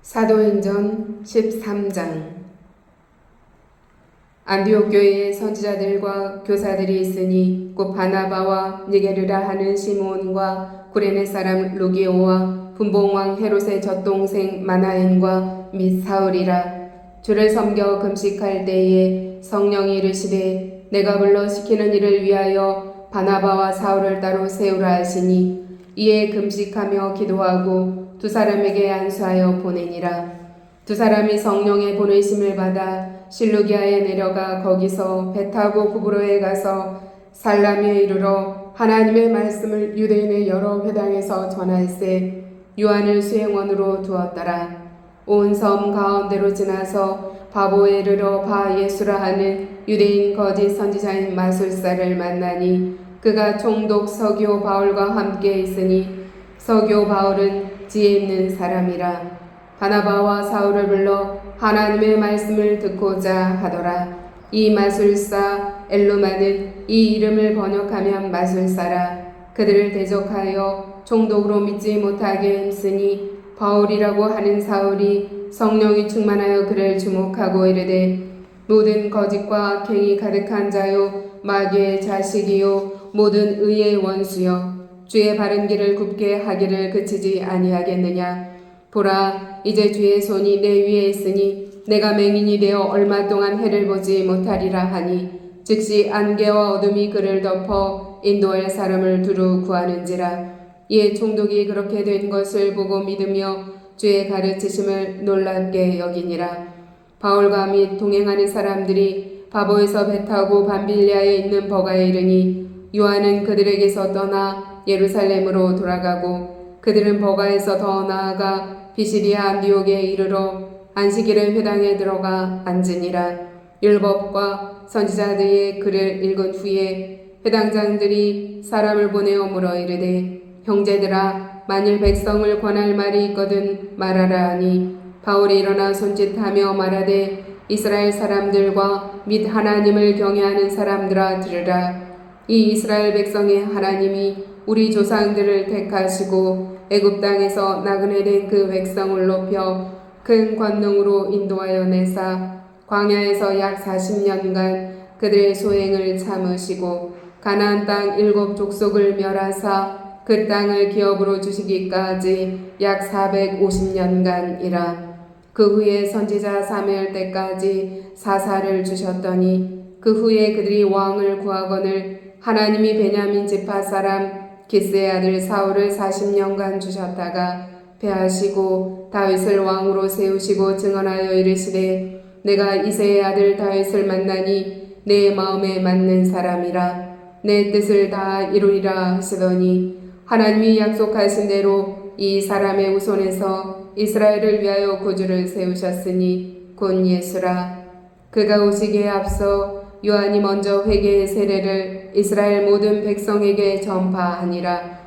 사도행전 13장. 안디옥 교회에 선지자들과 교사들이 있으니 곧 바나바와 니게르라 하는 시몬과 구레네 사람 루기오와 분봉왕 헤롯의 젖동생 마나엔과 및 사울이라. 주를 섬겨 금식할 때에 성령이 이르시되 내가 불러 시키는 일을 위하여 바나바와 사울을 따로 세우라 하시니 이에 금식하며 기도하고 두 사람에게 안수하여 보내니라. 두 사람이 성령의 보내심을 받아 실루기아에 내려가 거기서 배 타고 구브로에 가서 살라미에 이르러 하나님의 말씀을 유대인의 여러 회당에서 전할세 요한을 수행원으로 두었더라. 온 섬 가운데로 지나서 바보에 이르러 바 예수라 하는 유대인 거짓 선지자인 마술사를 만나니 그가 총독 서기오 바울과 함께 있으니 서기오 바울은 지혜 있는 사람이라. 바나바와 사울을 불러 하나님의 말씀을 듣고자 하더라. 이 마술사 엘루마는 이 이름을 번역하면 마술사라. 그들을 대적하여 총독으로 믿지 못하게 힘쓰니 바울이라고 하는 사울이 성령이 충만하여 그를 주목하고 이르되 모든 거짓과 악행이 가득한 자요 마귀의 자식이요 모든 의의 원수여 주의 바른 길을 굽게 하기를 그치지 아니하겠느냐. 보라 이제 주의 손이 내 위에 있으니 내가 맹인이 되어 얼마 동안 해를 보지 못하리라 하니 즉시 안개와 어둠이 그를 덮어 인도할 사람을 두루 구하는지라. 이에 총독이 그렇게 된 것을 보고 믿으며 주의 가르치심을 놀랍게 여기니라. 바울과 및 동행하는 사람들이 바보에서 배 타고 밤빌리아에 있는 버가에 이르니 요한은 그들에게서 떠나 예루살렘으로 돌아가고 그들은 버가에서 더 나아가 비시리아 안디옥에 이르러 안식일의 회당에 들어가 앉으니라. 율법과 선지자들의 글을 읽은 후에 회당장들이 사람을 보내어 물어 이르되 형제들아 만일 백성을 권할 말이 있거든 말하라 하니 바울이 일어나 손짓하며 말하되 이스라엘 사람들과 및 하나님을 경외하는 사람들아 들으라. 이 이스라엘 백성의 하나님이 우리 조상들을 택하시고 애굽 땅에서 나그네 된 그 백성을 높여 큰 권능으로 인도하여 내사 광야에서 약 40년간 그들의 소행을 참으시고 가나안 땅 7 족속을 멸하사 그 땅을 기업으로 주시기까지 약 450년간이라. 그 후에 선지자 사무엘 때까지 사사를 주셨더니 그 후에 그들이 왕을 구하거늘 하나님이 베냐민 지파 사람 기스의 아들 사울을 40년간 주셨다가 패하시고 다윗을 왕으로 세우시고 증언하여 이르시되 내가 이새의 아들 다윗을 만나니 내 마음에 맞는 사람이라 내 뜻을 다 이루리라 하시더니 하나님이 약속하신 대로 이 사람의 후손에서 이스라엘을 위하여 구주를 세우셨으니 곧 예수라. 그가 오시기에 앞서 요한이 먼저 회개의 세례를 이스라엘 모든 백성에게 전파하니라.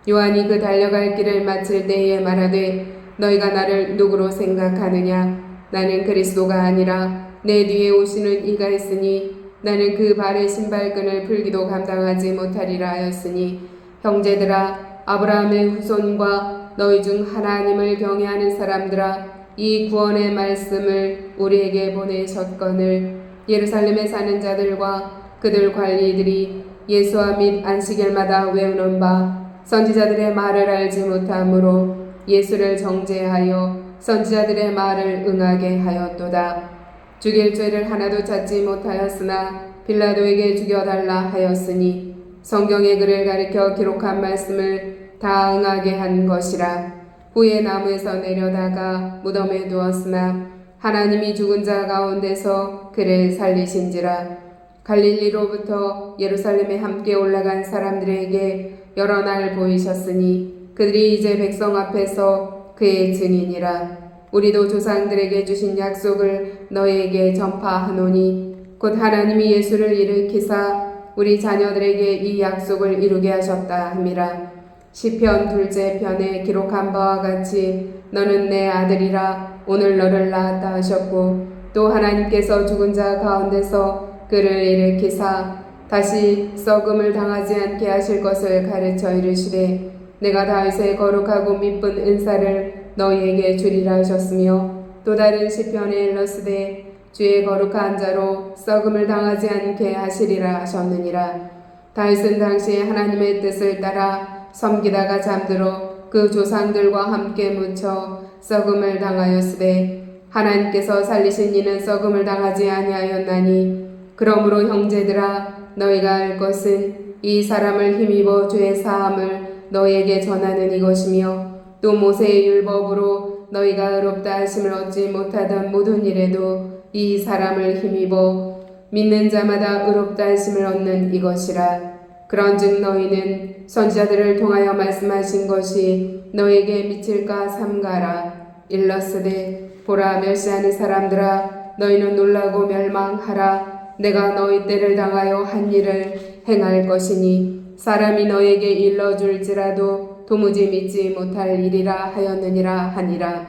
요한이 그 달려갈 길을 마칠 때에 말하되 너희가 나를 누구로 생각하느냐. 나는 그리스도가 아니라 내 뒤에 오시는 이가 있으니 나는 그 발의 신발끈을 풀기도 감당하지 못하리라 하였으니 형제들아 아브라함의 후손과 너희 중 하나님을 경외하는 사람들아 이 구원의 말씀을 우리에게 보내셨거늘 예루살렘에 사는 자들과 그들 관리들이 예수와 및 안식일마다 외우는 바 선지자들의 말을 알지 못하므로 예수를 정죄하여 선지자들의 말을 응하게 하였도다. 죽일 죄를 하나도 찾지 못하였으나 빌라도에게 죽여달라 하였으니 성경의 글을 가리켜 기록한 말씀을 다 응하게 한 것이라. 후에 나무에서 내려다가 무덤에 두었으나 하나님이 죽은 자 가운데서 그를 살리신지라. 갈릴리로부터 예루살렘에 함께 올라간 사람들에게 여러 날 보이셨으니 그들이 이제 백성 앞에서 그의 증인이라. 우리도 조상들에게 주신 약속을 너희에게 전파하노니 곧 하나님이 예수를 일으키사 우리 자녀들에게 이 약속을 이루게 하셨다 함이라. 시편 2째 편에 기록한 바와 같이 너는 내 아들이라 오늘 너를 낳았다 하셨고 또 하나님께서 죽은 자 가운데서 그를 일으키사 다시 썩음을 당하지 않게 하실 것을 가르쳐 이르시되 내가 다윗의 거룩하고 미쁜 은사를 너희에게 주리라 하셨으며 또 다른 시편에 일렀으되 주의 거룩한 자로 썩음을 당하지 않게 하시리라 하셨느니라. 다윗은 당시에 하나님의 뜻을 따라 섬기다가 잠들어 그 조상들과 함께 묻혀 썩음을 당하였으되 하나님께서 살리신 이는 썩음을 당하지 아니하였나니 그러므로 형제들아 너희가 알 것은 이 사람을 힘입어 죄 사함을 너희에게 전하는 이것이며 또 모세의 율법으로 너희가 의롭다 하심을 얻지 못하던 모든 일에도 이 사람을 힘입어 믿는 자마다 의롭다 하심을 얻는 이것이라. 그런즉 너희는 선지자들을 통하여 말씀하신 것이 너희에게 미칠까 삼가라. 일렀으되 보라 멸시하는 사람들아 너희는 놀라고 멸망하라. 내가 너희 때를 당하여 한 일을 행할 것이니 사람이 너희에게 일러줄지라도 도무지 믿지 못할 일이라 하였느니라 하니라.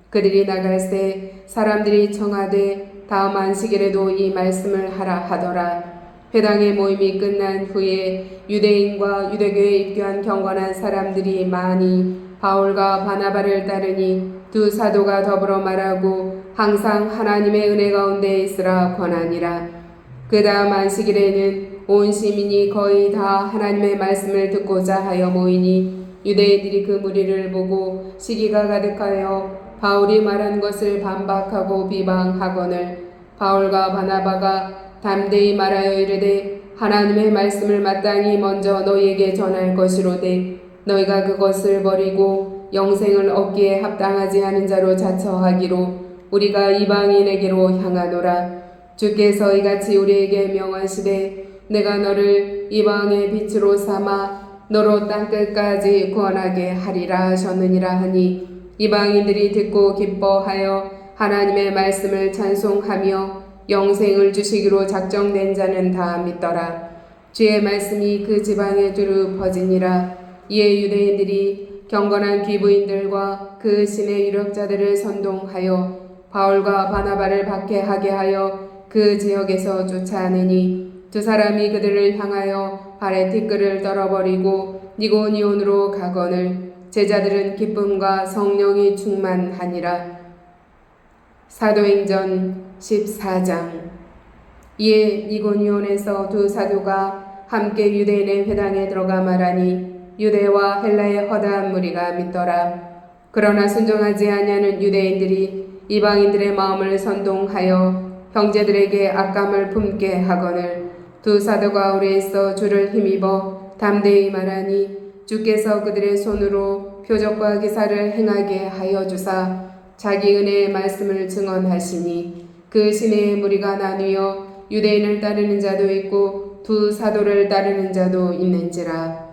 그들이 나갈새 사람들이 청하되 다음 안식일에도 이 말씀을 하라 하더라. 회당의 모임이 끝난 후에 유대인과 유대교에 입교한 경건한 사람들이 많이 바울과 바나바를 따르니 두 사도가 더불어 말하고 항상 하나님의 은혜 가운데 있으라 권하니라. 그 다음 안식일에는 온 시민이 거의 다 하나님의 말씀을 듣고자 하여 모이니 유대인들이 그 무리를 보고 시기가 가득하여 바울이 말한 것을 반박하고 비방하거늘 바울과 바나바가 담대히 말하여 이르되 하나님의 말씀을 마땅히 먼저 너희에게 전할 것이로되 너희가 그것을 버리고 영생을 얻기에 합당하지 않은 자로 자처하기로 우리가 이방인에게로 향하노라. 주께서 이같이 우리에게 명하시되 내가 너를 이방의 빛으로 삼아 너로 땅끝까지 구원하게 하리라 하셨느니라 하니 이방인들이 듣고 기뻐하여 하나님의 말씀을 찬송하며 영생을 주시기로 작정된 자는 다 믿더라. 주의 말씀이 그 지방에 두루 퍼지니라. 이에 유대인들이 경건한 귀부인들과 그 신의 유력자들을 선동하여 바울과 바나바를 박해하게 하여 그 지역에서 쫓아내니 두 사람이 그들을 향하여 발에 티끌을 떨어버리고 니고니온으로 가거늘 제자들은 기쁨과 성령이 충만하니라. 사도행전 14장. 이에 니고니온에서 두 사도가 함께 유대인의 회당에 들어가 말하니 유대와 헬라의 허다한 무리가 믿더라. 그러나 순종하지 아니하는 유대인들이 이방인들의 마음을 선동하여 형제들에게 악감을 품게 하거늘 두 사도가 오래에서 주를 힘입어 담대히 말하니 주께서 그들의 손으로 표적과 기사를 행하게 하여 주사 자기 은혜의 말씀을 증언하시니 그 시내의 무리가 나뉘어 유대인을 따르는 자도 있고 두 사도를 따르는 자도 있는지라.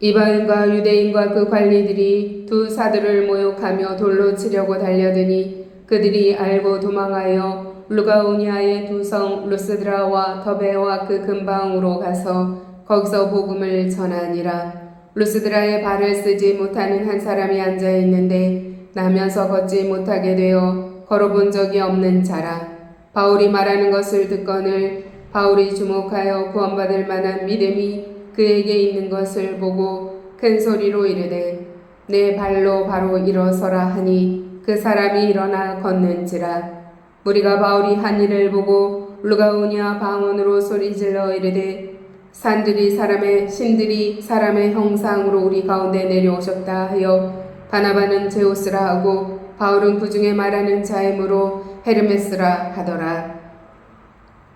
이방인과 유대인과 그 관리들이 두 사도를 모욕하며 돌로 치려고 달려드니 그들이 알고 도망하여 루가오니아의 두 성 루스드라와 더베와 그 근방으로 가서 거기서 복음을 전하니라. 루스드라에 발을 쓰지 못하는 한 사람이 앉아 있는데 나면서 걷지 못하게 되어 걸어본 적이 없는 자라. 바울이 말하는 것을 듣거늘 바울이 주목하여 구원받을 만한 믿음이 그에게 있는 것을 보고 큰 소리로 이르되 내 발로 바로 일어서라 하니 그 사람이 일어나 걷는지라. 무리가 바울이 한 일을 보고 루가오니아 방언으로 소리질러 이르되 산들이 사람의 신들이 사람의 형상으로 우리 가운데 내려오셨다 하여 바나바는 제우스라 하고 바울은 그 중에 말하는 자이므로 헤르메스라 하더라.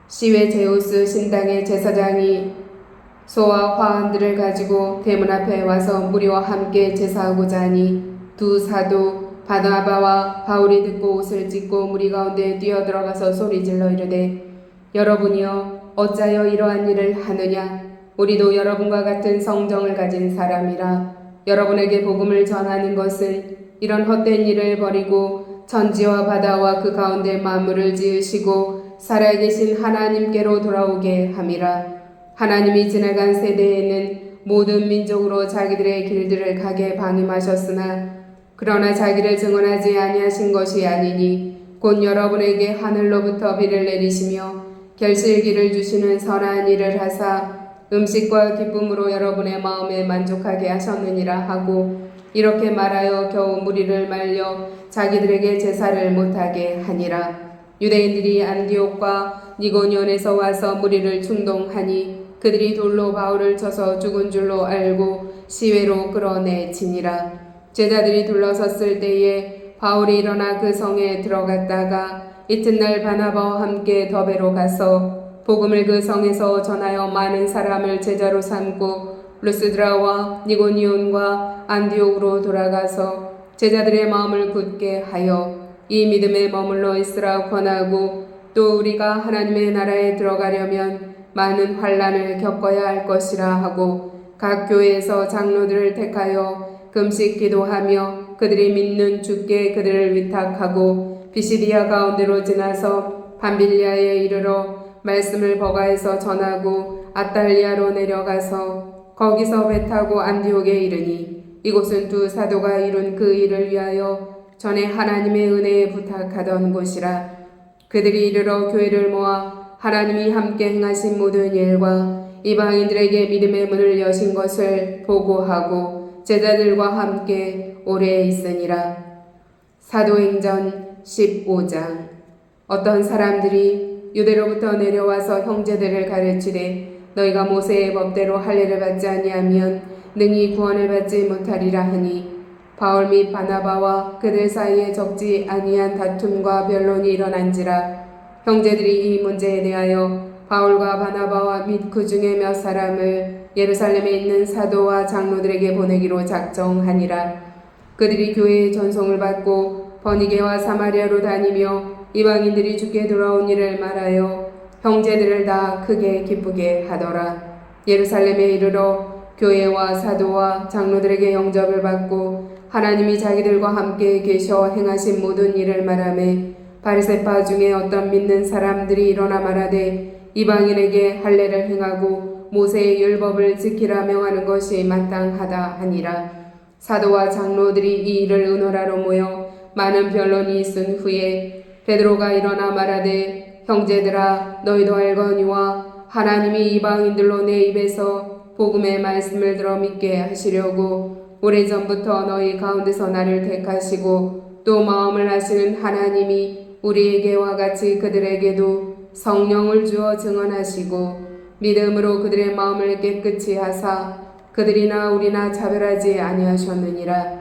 시외 제우스 신당의 제사장이 소와 화환들을 가지고 대문 앞에 와서 무리와 함께 제사하고자 하니 두 사도 바나바와 바울이 듣고 옷을 찢고 무리 가운데 뛰어들어가서 소리질러 이르되 여러분이여 어찌하여 이러한 일을 하느냐. 우리도 여러분과 같은 성정을 가진 사람이라. 여러분에게 복음을 전하는 것은 이런 헛된 일을 버리고 천지와 바다와 그 가운데 만물을 지으시고 살아계신 하나님께로 돌아오게 함이라. 하나님이 지나간 세대에는 모든 민족으로 자기들의 길들을 가게 방임하셨으나 그러나 자기를 증언하지 아니하신 것이 아니니 곧 여러분에게 하늘로부터 비를 내리시며 결실기를 주시는 선한 일을 하사 음식과 기쁨으로 여러분의 마음에 만족하게 하셨느니라 하고 이렇게 말하여 겨우 무리를 말려 자기들에게 제사를 못하게 하니라. 유대인들이 안디옥과 니고니온에서 와서 무리를 충동하니 그들이 돌로 바울을 쳐서 죽은 줄로 알고 시외로 끌어내지니라. 제자들이 둘러섰을 때에 바울이 일어나 그 성에 들어갔다가 이튿날 바나바와 함께 더베로 가서 복음을 그 성에서 전하여 많은 사람을 제자로 삼고 루스드라와 니고니온과 안디옥으로 돌아가서 제자들의 마음을 굳게 하여 이 믿음에 머물러 있으라 권하고 또 우리가 하나님의 나라에 들어가려면 많은 환난을 겪어야 할 것이라 하고 각 교회에서 장로들을 택하여 금식 기도하며 그들이 믿는 주께 그들을 위탁하고 비시디아 가운데로 지나서 밤빌리아에 이르러 말씀을 버가에서 전하고 아탈리아로 내려가서 거기서 배 타고 안디옥에 이르니 이곳은 두 사도가 이룬 그 일을 위하여 전에 하나님의 은혜에 부탁하던 곳이라. 그들이 이르러 교회를 모아 하나님이 함께 행하신 모든 일과 이방인들에게 믿음의 문을 여신 것을 보고하고 제자들과 함께 오래 있으니라. 사도행전 15장. 어떤 사람들이 유대로부터 내려와서 형제들을 가르치되 너희가 모세의 법대로 할례를 받지 아니하면 능히 구원을 받지 못하리라 하니 바울 및 바나바와 그들 사이에 적지 아니한 다툼과 변론이 일어난지라. 형제들이 이 문제에 대하여 바울과 바나바와 및 그 중에 몇 사람을 예루살렘에 있는 사도와 장로들에게 보내기로 작정하니라. 그들이 교회의 전송을 받고 버니게와 사마리아로 다니며 이방인들이 주께 돌아온 일을 말하여 형제들을 다 크게 기쁘게 하더라. 예루살렘에 이르러 교회와 사도와 장로들에게 영접을 받고 하나님이 자기들과 함께 계셔 행하신 모든 일을 말하매 바리새파 중에 어떤 믿는 사람들이 일어나 말하되 이방인에게 할례를 행하고 모세의 율법을 지키라 명하는 것이 마땅하다 하니라. 사도와 장로들이 이 일을 의논하러 모여 많은 변론이 있은 후에 베드로가 일어나 말하되 형제들아 너희도 알거니와 하나님이 이방인들로 내 입에서 복음의 말씀을 들어 믿게 하시려고 오래전부터 너희 가운데서 나를 택하시고 또 마음을 하시는 하나님이 우리에게와 같이 그들에게도 성령을 주어 증언하시고 믿음으로 그들의 마음을 깨끗이 하사 그들이나 우리나 차별하지 아니하셨느니라.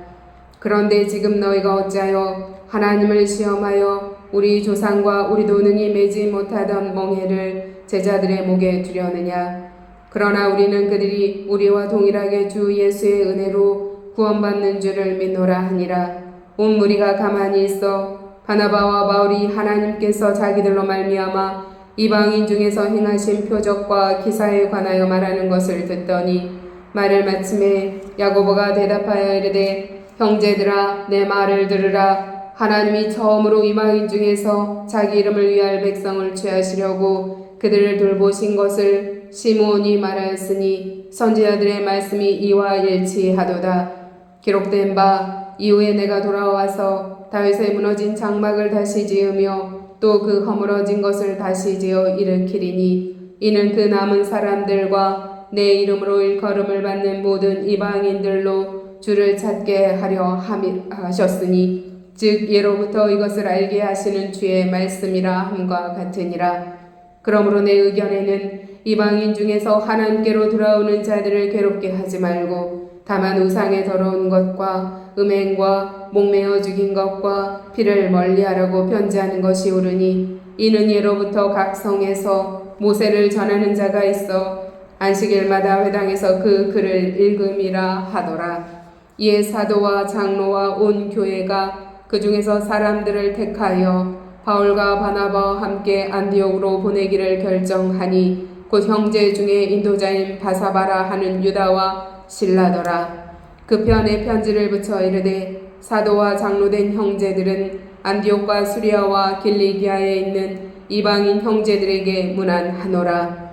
그런데 지금 너희가 어찌하여 하나님을 시험하여 우리 조상과 우리도 능히 매지 못하던 멍에를 제자들의 목에 두려느냐. 그러나 우리는 그들이 우리와 동일하게 주 예수의 은혜로 구원받는 줄을 믿노라 하니라. 온 무리가 가만히 있어 바나바와 바울이 하나님께서 자기들로 말미암아 이방인 중에서 행하신 표적과 기사에 관하여 말하는 것을 듣더니 말을 마침에 야고보가 대답하여 이르되 형제들아 내 말을 들으라. 하나님이 처음으로 이방인 중에서 자기 이름을 위할 백성을 취하시려고 그들을 돌보신 것을 시므온이 말하였으니 선지자들의 말씀이 이와 일치하도다. 기록된 바 이후에 내가 돌아와서 다윗의 무너진 장막을 다시 지으며 또 그 허물어진 것을 다시 지어 일으키리니 이는 그 남은 사람들과 내 이름으로 일컬음을 받는 모든 이방인들로 주를 찾게 하려 하셨으니 즉 예로부터 이것을 알게 하시는 주의 말씀이라 함과 같으니라. 그러므로 내 의견에는 이방인 중에서 하나님께로 돌아오는 자들을 괴롭게 하지 말고 다만 우상의 더러운 것과 음행과 목매어 죽인 것과 피를 멀리하라고 편지하는 것이 옳으니 이는 예로부터 각 성에서 모세를 전하는 자가 있어 안식일마다 회당에서 그 글을 읽음이라 하더라. 이에 사도와 장로와 온 교회가 그 중에서 사람들을 택하여 바울과 바나바와 함께 안디옥으로 보내기를 결정하니 곧 형제 중에 인도자인 바사바라 하는 유다와 실라더라. 그 편에 편지를 붙여 이르되 사도와 장로된 형제들은 안디옥과 수리아와 길리기아에 있는 이방인 형제들에게 문안하노라.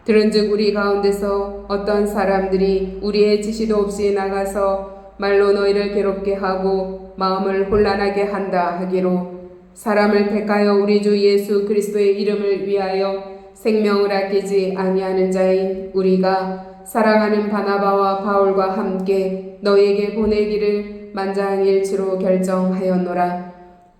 들은즉 우리 가운데서 어떤 사람들이 우리의 지시도 없이 나가서 말로 너희를 괴롭게 하고 마음을 혼란하게 한다 하기로 사람을 택하여 우리 주 예수 그리스도의 이름을 위하여 생명을 아끼지 아니하는 자인 우리가 사랑하는 바나바와 바울과 함께 너에게 보내기를 만장일치로 결정하였노라.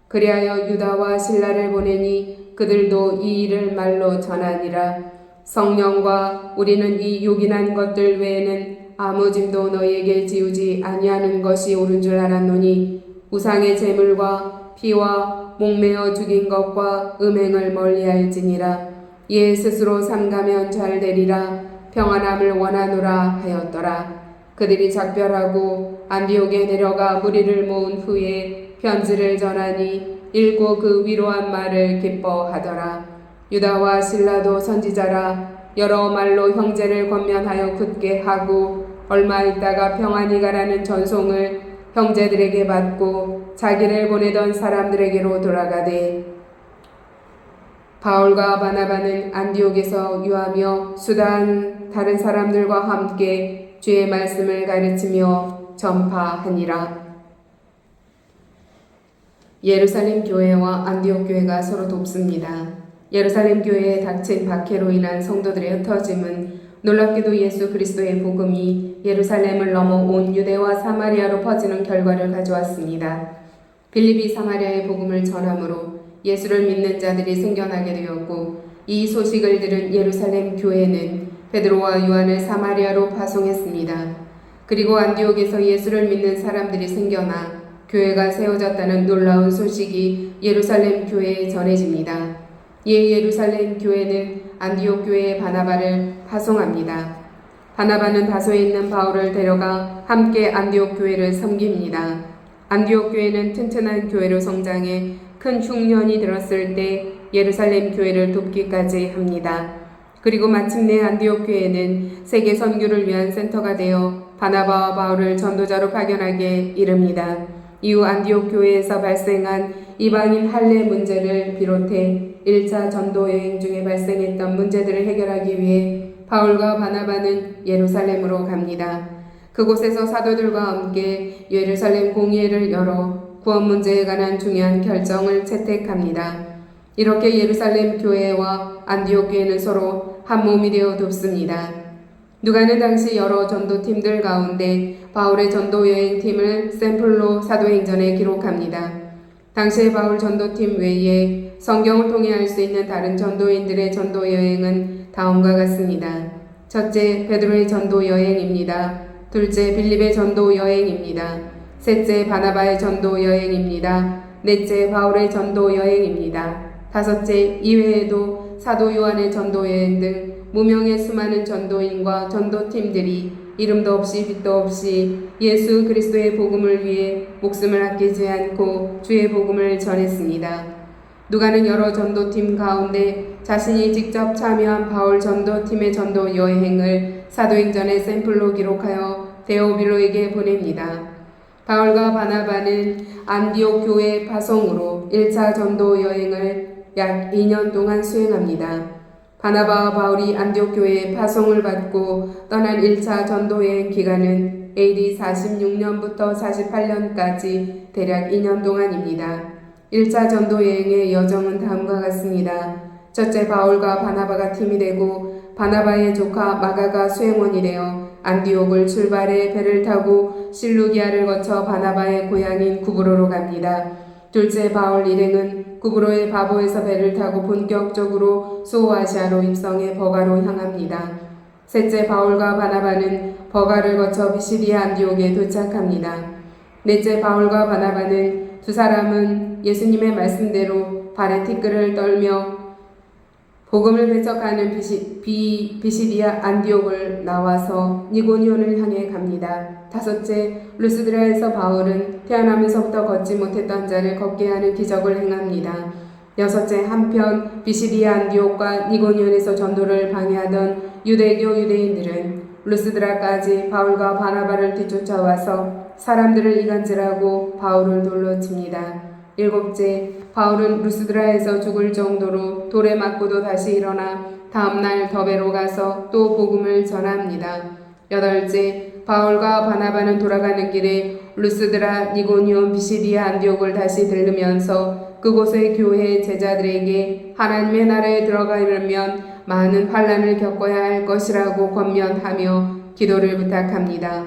그리하여 유다와 실라를 보내니 그들도 이 일을 말로 전하니라. 성령과 우리는 이 요긴한 것들 외에는 아무 짐도 너희에게 지우지 아니하는 것이 옳은 줄 알았노니 우상의 제물과 피와 목매어 죽인 것과 음행을 멀리할지니라. 이에 스스로 삼가면 잘 되리라. 평안함을 원하노라 하였더라. 그들이 작별하고 안디옥에 내려가 무리를 모은 후에 편지를 전하니 읽고 그 위로한 말을 기뻐하더라. 유다와 실라도 선지자라. 여러 말로 형제를 권면하여 굳게 하고 얼마 있다가 평안히 가라는 전송을 형제들에게 받고 자기를 보내던 사람들에게로 돌아가되 바울과 바나바는 안디옥에서 유하며 수다한 다른 사람들과 함께 주의 말씀을 가르치며 전파하니라. 예루살렘 교회와 안디옥 교회가 서로 돕습니다. 예루살렘 교회에 닥친 박해로 인한 성도들의 흩어짐은 놀랍게도 예수 그리스도의 복음이 예루살렘을 넘어 온 유대와 사마리아로 퍼지는 결과를 가져왔습니다. 빌립이 사마리아의 복음을 전함으로 예수를 믿는 자들이 생겨나게 되었고 이 소식을 들은 예루살렘 교회는 베드로와 요한을 사마리아로 파송했습니다. 그리고 안디옥에서 예수를 믿는 사람들이 생겨나 교회가 세워졌다는 놀라운 소식이 예루살렘 교회에 전해집니다. 이에 예루살렘 교회는 안디옥 교회의 바나바를 파송합니다. 바나바는 다소에 있는 바울을 데려가 함께 안디옥 교회를 섬깁니다. 안디옥 교회는 튼튼한 교회로 성장해 큰 흉년이 들었을 때 예루살렘 교회를 돕기까지 합니다. 그리고 마침내 안디옥 교회는 세계 선교를 위한 센터가 되어 바나바와 바울을 전도자로 파견하게 이릅니다. 이후 안디옥 교회에서 발생한 이방인 할례 문제를 비롯해 1차 전도 여행 중에 발생했던 문제들을 해결하기 위해 바울과 바나바는 예루살렘으로 갑니다. 그곳에서 사도들과 함께 예루살렘 공회를 열어 구원 문제에 관한 중요한 결정을 채택합니다. 이렇게 예루살렘 교회와 안디옥 교회는 서로 한 몸이 되어 돕습니다. 누가는 당시 여러 전도팀들 가운데 바울의 전도 여행팀을 샘플로 사도행전에 기록합니다. 당시의 바울 전도팀 외에 성경을 통해 알 수 있는 다른 전도인들의 전도 여행은 다음과 같습니다. 첫째, 베드로의 전도 여행입니다. 둘째, 빌립의 전도 여행입니다. 셋째, 바나바의 전도 여행입니다. 넷째, 바울의 전도 여행입니다. 다섯째, 이외에도 사도 요한의 전도 여행 등 무명의 수많은 전도인과 전도팀들이 이름도 없이 빛도 없이 예수 그리스도의 복음을 위해 목숨을 아끼지 않고 주의 복음을 전했습니다. 누가는 여러 전도팀 가운데 자신이 직접 참여한 바울 전도팀의 전도 여행을 사도행전의 샘플로 기록하여 데오빌로에게 보냅니다. 바울과 바나바는 안디옥 교회 파송으로 1차 전도 여행을 약 2년 동안 수행합니다. 바나바와 바울이 안디옥 교회에 파송을 받고 떠난 1차 전도 여행 기간은 AD 46년부터 48년까지 대략 2년 동안입니다. 1차 전도 여행의 여정은 다음과 같습니다. 첫째, 바울과 바나바가 팀이 되고 바나바의 조카 마가가 수행원이 되어 안디옥을 출발해 배를 타고 실루기아를 거쳐 바나바의 고향인 구브로로 갑니다. 둘째, 바울 일행은 구브로의 바보에서 배를 타고 본격적으로 소아시아로 입성해 버가로 향합니다. 셋째, 바울과 바나바는 버가를 거쳐 비시디아 안디옥에 도착합니다. 넷째, 바울과 바나바는 두 사람은 예수님의 말씀대로 발에 티끌을 떨며 복음을 배척하는 비시디아 안디옥을 나와서 니고니온을 향해 갑니다. 다섯째, 루스드라에서 바울은 태어나면서부터 걷지 못했던 자를 걷게 하는 기적을 행합니다. 여섯째, 한편 비시디아 안디옥과 니고니온에서 전도를 방해하던 유대교 유대인들은 루스드라까지 바울과 바나바를 뒤쫓아와서 사람들을 이간질하고 바울을 돌로 칩니다. 일곱째, 바울은 루스드라에서 죽을 정도로 돌에 맞고도 다시 일어나 다음날 더베로 가서 또 복음을 전합니다. 여덟째, 바울과 바나바는 돌아가는 길에 루스드라, 니고니온, 비시디아 안디옥을 다시 들르면서 그곳의 교회 제자들에게 하나님의 나라에 들어가려면 많은 환난을 겪어야 할 것이라고 권면하며 기도를 부탁합니다.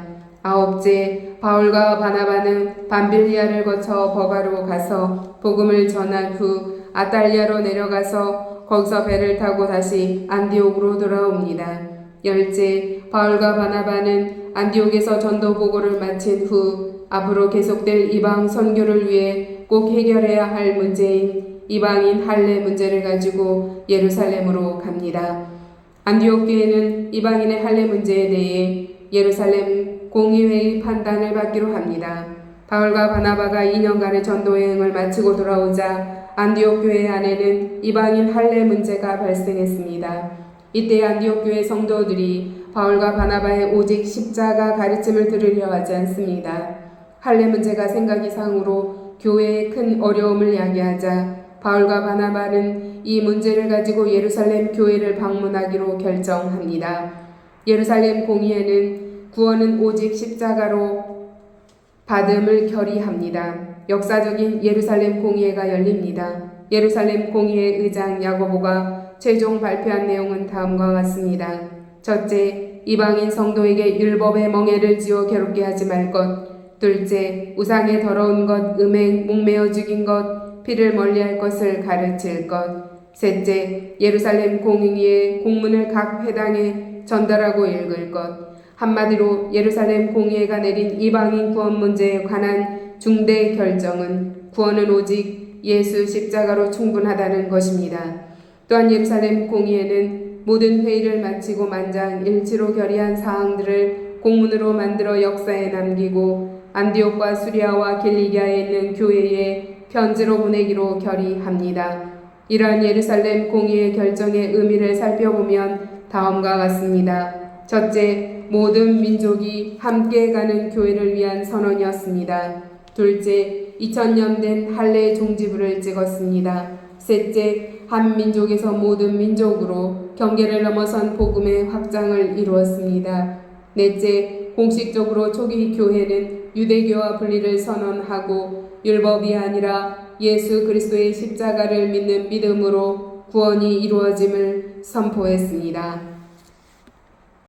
아홉째, 바울과 바나바는 밤빌리아를 거쳐 버가로 가서 복음을 전한 후 아탈리아로 내려가서 거기서 배를 타고 다시 안디옥으로 돌아옵니다. 열째, 바울과 바나바는 안디옥에서 전도 보고를 마친 후 앞으로 계속될 이방 선교를 위해 꼭 해결해야 할 문제인 이방인 할례 문제를 가지고 예루살렘으로 갑니다. 안디옥 교회는 이방인의 할례 문제에 대해 예루살렘 공의회의 판단을 받기로 합니다. 바울과 바나바가 2년간의 전도 여행을 마치고 돌아오자 안디옥 교회 안에는 이방인 할례 문제가 발생했습니다. 이때 안디옥 교회 성도들이 바울과 바나바의 오직 십자가 가르침을 들으려 하지 않습니다. 할례 문제가 생각 이상으로 교회에 큰 어려움을 야기하자 바울과 바나바는 이 문제를 가지고 예루살렘 교회를 방문하기로 결정합니다. 예루살렘 공의회는 구원은 오직 십자가로 받음을 결의합니다. 역사적인 예루살렘 공의회가 열립니다. 예루살렘 공의회 의장 야고보가 최종 발표한 내용은 다음과 같습니다. 첫째, 이방인 성도에게 율법의 멍에를 지어 괴롭게 하지 말 것. 둘째, 우상의 더러운 것, 음행, 목매어 죽인 것, 피를 멀리할 것을 가르칠 것. 셋째, 예루살렘 공의회 공문을 각 회당에 전달하고 읽을 것. 한마디로 예루살렘 공의회가 내린 이방인 구원 문제에 관한 중대 결정은 구원은 오직 예수 십자가로 충분하다는 것입니다. 또한 예루살렘 공의회는 모든 회의를 마치고 만장일치로 결의한 사항들을 공문으로 만들어 역사에 남기고 안디옥과 수리아와 길리기아에 있는 교회에 편지로 보내기로 결의합니다. 이러한 예루살렘 공의회 결정의 의미를 살펴보면 다음과 같습니다. 첫째, 모든 민족이 함께 가는 교회를 위한 선언이었습니다. 둘째, 2000년 된 할례 종지부를 찍었습니다. 셋째, 한 민족에서 모든 민족으로 경계를 넘어선 복음의 확장을 이루었습니다. 넷째, 공식적으로 초기 교회는 유대교와 분리를 선언하고 율법이 아니라 예수 그리스도의 십자가를 믿는 믿음으로 구원이 이루어짐을 선포했습니다.